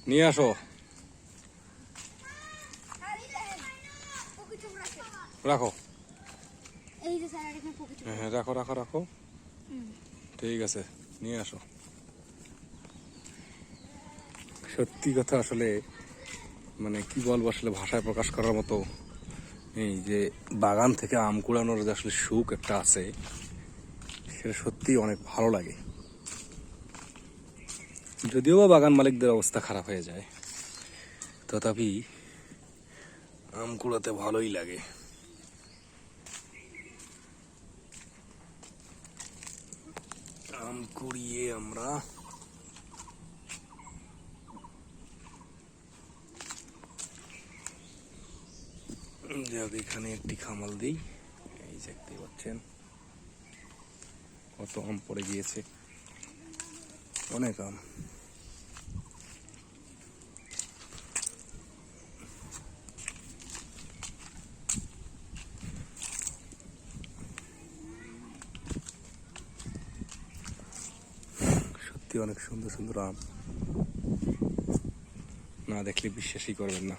নিয়ে আসো। রাখো। হ্যাঁ, রাখো রাখো রাখো। ঠিক আছে, নিয়ে আসো। সত্যি কথা, আসলে মানে কি বলবো, আসলে ভাষায় প্রকাশ করার মতো। এই যে বাগান থেকে আম কুড়ানোর যে আসলে সুখ একটা আছে, সেটা সত্যিই অনেক ভালো লাগে। যদিও বা বাগান মালিকদের অবস্থা খারাপ হয়ে যায়, তথাপি আম কুড়াতে ভালোই লাগে। আম কুড়িয়ে আমরা এখানে একটি খামাল দিই। এই দেখতে পাচ্ছেন কত আম পড়ে গিয়েছে, অনেক আম। সত্যি অনেক সুন্দর সুন্দর আম, না দেখলে বিশ্বাসই করবেন না।